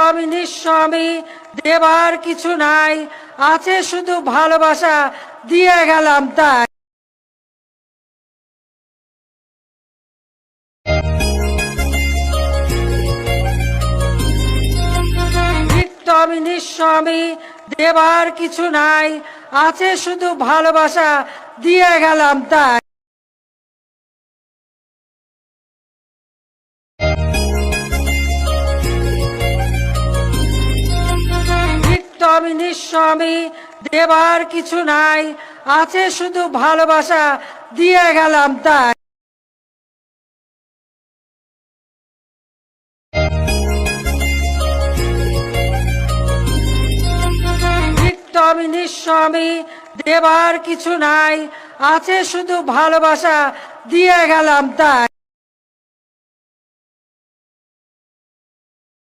আমি নিঃস্ব, আমি দেবার কিছু নাই, আছে শুধু ভালোবাসা, দিয়ে গেলাম তাই। আমি নিঃস্ব, আমি দেবার কিছু নাই, আছে শুধু ভালোবাসা, দিয়ে গেলাম তাই। আমি নিঃস্ব, আমি দেবার কিছু নাই, আছে শুধু ভালোবাসা, দিয়ে গেলাম তাই। আমি নিঃস্ব, আমি দেবার কিছু নাই, আছে শুধু ভালোবাসা, দিয়ে গেলাম তাই।